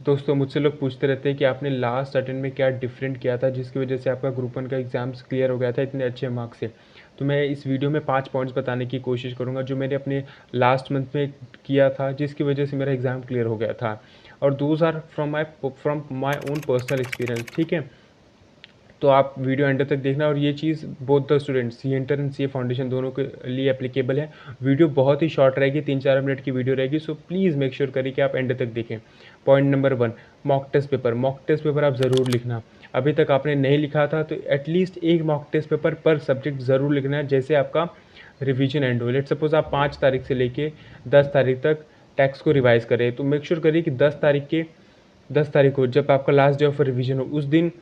दोस्तों मुझसे लोग पूछते रहते हैं कि आपने लास्ट अटेम्प्ट में क्या डिफरेंट किया था जिसकी वजह से आपका ग्रुप 1 का एग्ज़ाम्स क्लियर हो गया था इतने अच्छे मार्क्स से। तो मैं इस वीडियो में 5 पॉइंट्स बताने की कोशिश करूँगा जो मैंने अपने लास्ट मंथ में किया था जिसकी वजह से मेरा एग्ज़ाम क्लियर हो गया था। और those are from my own personal experience, ठीक है? तो आप वीडियो एंड तक देखना और ये चीज़ both the students C inter and C foundation दोनों के लिए एप्लीकेबल है। वीडियो बहुत ही शॉर्ट रहेगी, 3-4 मिनट की वीडियो रहेगी, सो प्लीज़ मेक श्योर करिए कि आप एंड तक देखें। Point number 1, mock test paper आप ज़रूर लिखना। अभी तक आपने नहीं लिखा था तो एटलीस्ट एक मॉक टेस्ट पेपर पर सब्जेक्ट ज़रूर लिखना है, जैसे आपका रिवीजन एंड हो। लेट सपोज आप 5 तारीख से लेके 10 तारीख तक टेक्स्ट को रिवाइज़ करें, तो मेक श्योर करिए कि 10 तारीख को जब आपका लास्ट डे ऑफ रिवीजन हो उस दिन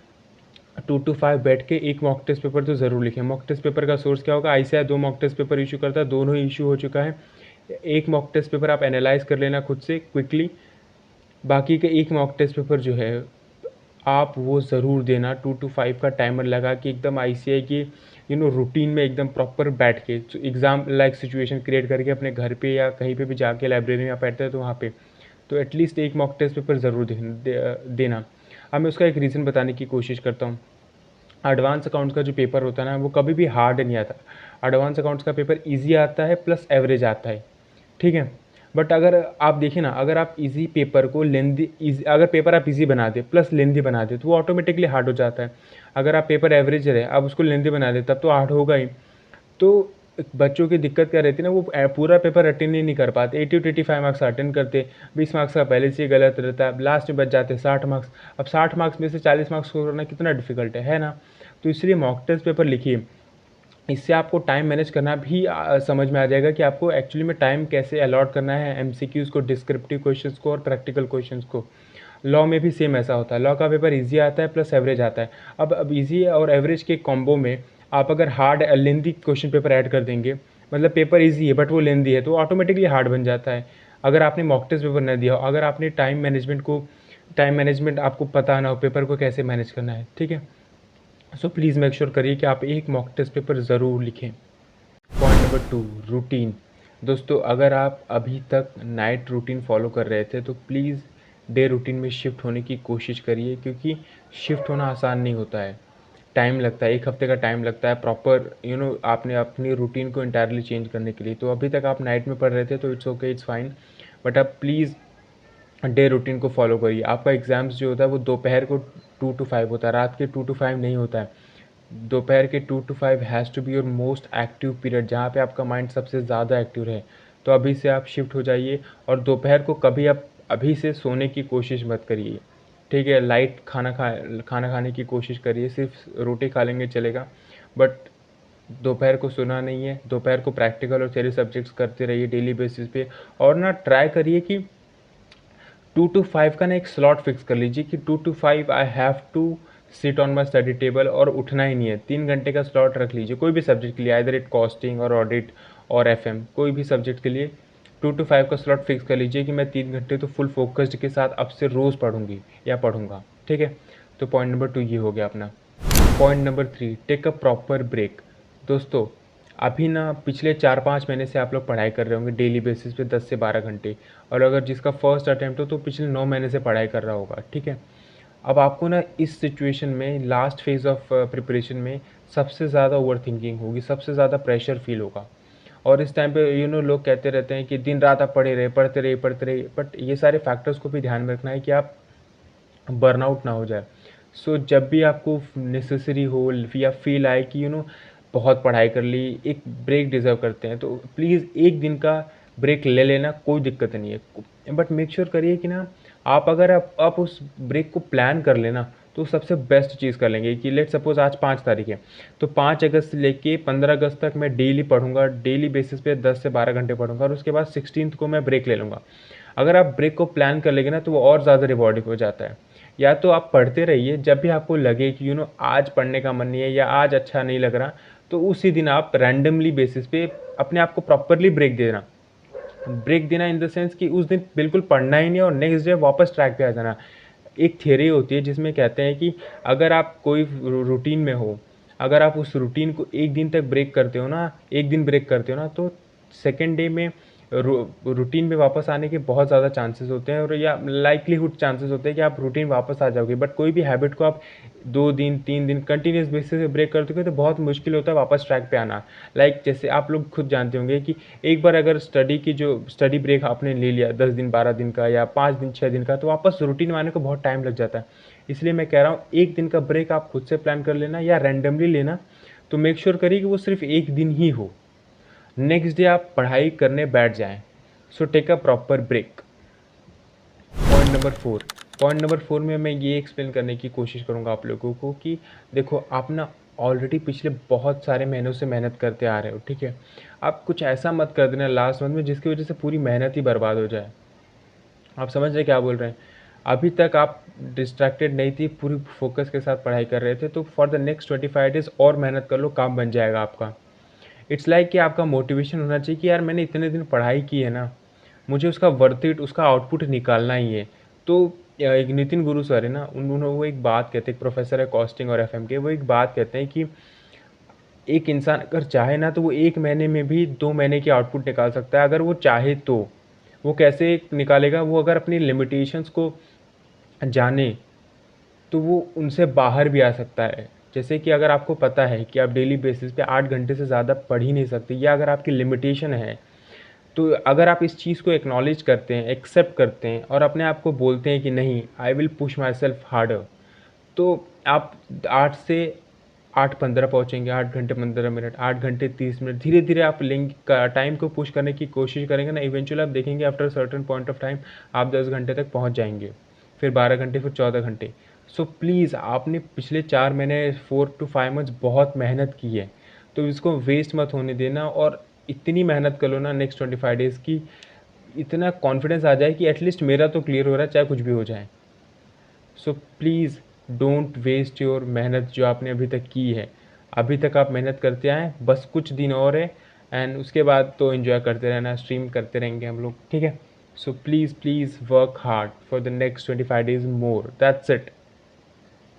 2 to 5 बैठ के एक मॉक टेस्ट पेपर तो ज़रूर लिखें। मॉक टेस्ट पेपर का सोर्स क्या होगा? ICAI 2 mock test paper issue करता है, दोनों ही इशू हो चुका है। एक मॉक टेस्ट पेपर आप एनालाइज़ कर लेना खुद से क्विकली, बाकी के एक मॉक टेस्ट पेपर जो है आप वो ज़रूर देना 2 to 5 का टाइमर लगा के एकदम आईसीएआई की रूटीन में एकदम प्रॉपर बैठ के एग्ज़ाम लाइक सिचुएशन क्रिएट करके अपने घर पे या कहीं पे भी जाके लाइब्रेरी में आप बैठते हैं तो वहाँ पे तो एटलीस्ट एक मॉक टेस्ट पेपर ज़रूर देना। अब मैं उसका एक रीज़न बताने की कोशिश करता हूँ। एडवांस अकाउंट्स का जो पेपर होता है ना वो कभी भी हार्ड नहीं आता। एडवांस अकाउंट्स का पेपर ईजी आता है प्लस एवरेज आता है, ठीक है? बट अगर आप देखें ना, अगर आप इजी पेपर को लेंदी इजी अगर पेपर आप इजी बना दे प्लस लेंदी बना दे तो वो ऑटोमेटिकली हार्ड हो जाता है। अगर आप पेपर एवरेज रहे आप उसको लेंदी बना दे तब तो हार्ड होगा ही। तो बच्चों की दिक्कत क्या रहती है ना, वो पूरा पेपर अटेंड ही नहीं कर पाते। 80 to 85 मार्क्स अटेंड करते, 20 मार्क्स का पहले से ही गलत रहता है, लास्ट में बच जाते 60 मार्क्स। अब 60 मार्क्स में से 40 मार्क्स स्कोर करना कितना डिफिकल्ट है ना? तो इसलिए मॉक टेस्ट पेपर लिखिए। इससे आपको टाइम मैनेज करना भी समझ में आ जाएगा कि आपको एक्चुअली में टाइम कैसे अलॉट करना है एमसीक्यूज़ को, डिस्क्रिप्टिव क्वेश्चंस को और प्रैक्टिकल क्वेश्चंस को। लॉ में भी सेम ऐसा होता है, लॉ का पेपर ईज़ी आता है प्लस एवरेज आता है। अब ईज़ी और एवरेज के कॉम्बो में आप अगर hard lengthy question paper add कर देंगे, मतलब पेपर ईज़ी है बट वो लेंदी है, तो ऑटोमेटिकली हार्ड बन जाता है। अगर आपने मॉक टेस्ट पेपर नहीं दिया हो, अगर आपने टाइम मैनेजमेंट आपको पता ना हो पेपर को कैसे मैनेज करना है, ठीक है? सो प्लीज़ मेक श्योर करिए कि आप एक मॉक टेस्ट पेपर ज़रूर लिखें। Point number 2, routine. दोस्तों अगर आप अभी तक नाइट रूटीन फॉलो कर रहे थे तो प्लीज़ डे रूटीन में शिफ्ट होने की कोशिश करिए, क्योंकि शिफ्ट होना आसान नहीं होता है। टाइम लगता है, 1 हफ्ते का टाइम लगता है प्रॉपर आपने अपनी रूटीन को एंटायरली चेंज करने के लिए। तो अभी तक आप नाइट में पढ़ रहे थे तो it's okay, it's fine, but आप प्लीज़ डे रूटीन को फॉलो करिए। आपका एग्ज़ाम्स जो होता है वो दोपहर को 2 to 5 होता है, रात के 2 to 5 नहीं होता है। दोपहर के 2 to 5 has to be your most active period, जहाँ पे आपका माइंड सबसे ज़्यादा एक्टिव रहे। तो अभी से आप शिफ्ट हो जाइए और दोपहर को कभी आप अभी से सोने की कोशिश मत करिए, ठीक है? लाइट खाना खाने की कोशिश करिए, सिर्फ रोटी खा लेंगे चलेगा, बट दोपहर को सोना नहीं है। दोपहर को प्रैक्टिकल और थ्योरी सब्जेक्ट्स करते रहिए डेली बेसिस पे। और ना ट्राई करिए कि 2 to 5 का ना एक स्लॉट फिक्स कर लीजिए कि 2 to 5 I have to sit on my study table, और उठना ही नहीं है। 3 घंटे का स्लॉट रख लीजिए कोई भी सब्जेक्ट के लिए, आइदर इट कॉस्टिंग और ऑडिट और एफएम, कोई भी सब्जेक्ट के लिए 2 to 5 का स्लॉट फिक्स कर लीजिए कि मैं 3 घंटे तो फुल फोकस्ड के साथ अब से रोज़ पढ़ूंगी या पढ़ूंगा, ठीक है? तो पॉइंट नंबर 2 ये हो गया अपना। Point number 3, take a proper break. दोस्तों अभी ना पिछले 4-5 महीने से आप लोग पढ़ाई कर रहे होंगे डेली बेसिस पे 10 से 12 घंटे, और अगर जिसका फर्स्ट अटैम्प्ट हो तो पिछले 9 महीने से पढ़ाई कर रहा होगा, ठीक है? अब आपको ना इस सिचुएशन में लास्ट फेज़ ऑफ प्रिपरेशन में सबसे ज़्यादा ओवरथिंकिंग होगी, सबसे ज़्यादा प्रेशर फील होगा। और इस टाइम पे लोग कहते रहते हैं कि दिन रात आप पढ़ते रहे, बट ये सारे फैक्टर्स को भी ध्यान में रखना है कि आप बर्नआउट ना हो जाए। सो जब भी आपको नेसेसरी हो या फील आए कि बहुत पढ़ाई कर ली, एक ब्रेक डिज़र्व करते हैं, तो प्लीज़ एक दिन का ब्रेक ले लेना, कोई दिक्कत नहीं है। बट मेक श्योर करिए कि ना आप अगर आप उस ब्रेक को प्लान कर लेना तो सबसे बेस्ट चीज़ कर लेंगे कि लेट सपोज़ आज 5 तारीख है, तो 5 अगस्त से लेके 15 अगस्त तक मैं डेली पढ़ूंगा, डेली बेसिस पे 10 से 12 घंटे पढ़ूंगा, और उसके बाद 16th को मैं ब्रेक ले लूँगा। अगर आप ब्रेक को प्लान कर लेंगे ना तो वो और ज़्यादा रिवॉर्डिंग हो जाता है। या तो आप पढ़ते रहिए, जब भी आपको लगे कि आज पढ़ने का मन नहीं है या आज अच्छा नहीं लग रहा, तो उसी दिन आप रैंडमली बेसिस पे अपने आप को प्रॉपरली ब्रेक देना इन द सेंस कि उस दिन बिल्कुल पढ़ना ही नहीं और नेक्स्ट डे वापस ट्रैक पे आ जाना। एक थियरी होती है जिसमें कहते हैं कि अगर आप कोई रूटीन में हो, अगर आप उस रूटीन को एक दिन ब्रेक करते हो ना, तो सेकेंड डे में रूटीन में वापस आने के बहुत ज़्यादा चांसेस होते हैं, और या लाइकलीहुड चांसेस होते हैं कि आप रूटीन वापस आ जाओगे। बट कोई भी हैबिट को आप 2 दिन 3 दिन कंटिन्यूस बेसिस पे ब्रेक कर दोगे तो बहुत मुश्किल होता है वापस ट्रैक पे आना। जैसे आप लोग खुद जानते होंगे कि एक बार अगर स्टडी ब्रेक आपने ले लिया 10 दिन 12 दिन का या 5 दिन 6 दिन का, तो वापस रूटीन में आने को बहुत टाइम लग जाता है। इसलिए मैं कह रहा हूँ 1 दिन का ब्रेक आप खुद से प्लान कर लेना या रैंडमली लेना, तो मेक श्योर करिए कि वो सिर्फ 1 दिन ही हो। नेक्स्ट डे आप पढ़ाई करने बैठ जाएं। So take a proper break. Point number 4 में मैं ये एक्सप्लेन करने की कोशिश करूँगा आप लोगों को कि देखो, आप ना ऑलरेडी पिछले बहुत सारे महीनों से मेहनत करते आ रहे हो, ठीक है। आप कुछ ऐसा मत कर देना लास्ट मंथ में जिसकी वजह से पूरी मेहनत ही बर्बाद हो जाए। आप समझ रहे क्या बोल रहे हैं? अभी तक आप डिस्ट्रैक्टेड नहीं थी, पूरी फोकस के साथ पढ़ाई कर रहे थे, तो फॉर द नेक्स्ट 25 डेज़ और मेहनत कर लो, काम बन जाएगा आपका। इट्स लाइक कि आपका मोटिवेशन होना चाहिए कि यार मैंने इतने दिन पढ़ाई की है ना, मुझे उसका वर्थ इट, उसका आउटपुट निकालना ही है। तो एक नितिन गुरु सर है ना, उन्होंने वो एक बात कहते हैं, एक प्रोफेसर है कॉस्टिंग और एफएम के, वो एक बात कहते हैं कि एक इंसान अगर चाहे ना तो वो 1 महीने में भी 2 महीने की आउटपुट निकाल सकता है, अगर वो चाहे तो। वो कैसे निकालेगा? वो अगर अपनी लिमिटेशंस को जाने तो वो उनसे बाहर भी आ सकता है। जैसे कि अगर आपको पता है कि आप डेली बेसिस पे 8 घंटे से ज़्यादा पढ़ ही नहीं सकते, या अगर आपकी लिमिटेशन है, तो अगर आप इस चीज़ को एक्नॉलेज करते हैं, एक्सेप्ट करते हैं और अपने आप को बोलते हैं कि नहीं, I will push my self harder, तो आप 8 से 8:15 पहुँचेंगे, 8 घंटे 15 मिनट, 8 घंटे 30 मिनट, धीरे-धीरे आप लेंगे, टाइम को पुश करने की कोशिश करेंगे ना, इवेंचुअली आप देखेंगे after certain point of time आप 10 घंटे तक पहुँच जाएंगे, फिर 12 घंटे, फिर 14 घंटे। सो प्लीज़, आपने पिछले 4 महीने 4 to 5 मंथ्स बहुत मेहनत की है, तो इसको वेस्ट मत होने देना, और इतनी मेहनत कर लो ना नेक्स्ट 25 डेज़ की, इतना कॉन्फिडेंस आ जाए कि एटलीस्ट मेरा तो क्लियर हो रहा है, चाहे कुछ भी हो जाए। So please don't waste your मेहनत जो आपने अभी तक की है। अभी तक आप मेहनत करते आए, बस कुछ दिन और है, एंड उसके बाद तो एंजॉय करते रहना, स्ट्रीम करते रहेंगे हम लोग, ठीक है। So please please work hard for the next 25 days more, that's it.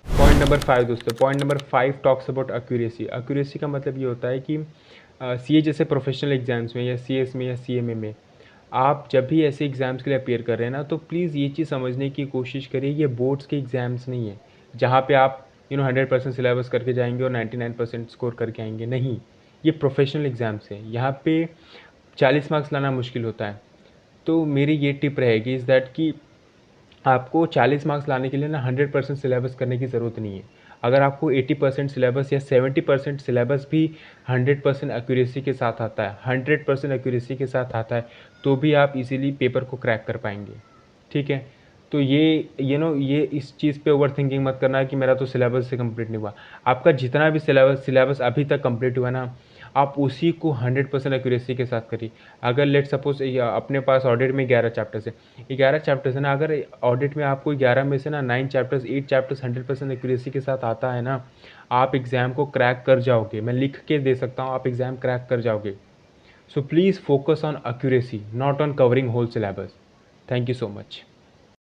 Point number 5 दोस्तों, point number 5 talks about accuracy. Accuracy का मतलब ये होता है कि सीए जैसे प्रोफेशनल एग्जाम्स में, या सीएस में, या सीएमए में, आप जब भी ऐसे एग्ज़ाम्स के लिए अपीयर कर रहे हैं ना, तो प्लीज़ ये चीज़ समझने की कोशिश करिए, ये बोर्ड्स के एग्ज़ाम्स नहीं है जहाँ पे आप 100% सिलेबस करके जाएंगे और 99% स्कोर करके आएंगे। नहीं, ये प्रोफेशनल एग्ज़ाम्स हैं, यहाँ पे 40 मार्क्स लाना मुश्किल होता है। तो मेरी ये टिप रहेगी इज़ दैट कि आपको 40 मार्क्स लाने के लिए ना 100% सिलेबस करने की ज़रूरत नहीं है। अगर आपको 80% सिलेबस या 70% सिलेबस भी 100% एक्यूरेसी के साथ आता है, 100% एक्यूरेसी के साथ आता है, तो भी आप इजीली पेपर को क्रैक कर पाएंगे, ठीक है। तो ये इस चीज़ पे ओवर थिंकिंग मत करना कि मेरा तो सिलेबस से कंप्लीट नहीं हुआ। आपका जितना भी सिलेबस अभी तक कंप्लीट हुआ ना, आप उसी को 100% एक्यूरेसी के साथ करिए। अगर लेट सपोज अपने पास ऑडिट में 11 चैप्टर्स है, 11 चैप्टर्स है ना, अगर ऑडिट में आपको 11 में से ना 9 चैप्टर्स 8 चैप्टर्स 100% एक्यूरेसी के साथ आता है ना, आप एग्ज़ाम को क्रैक कर जाओगे। मैं लिख के दे सकता हूँ, आप एग्ज़ाम क्रैक कर जाओगे। So please focus on accuracy, not on covering whole syllabus. Thank you so much.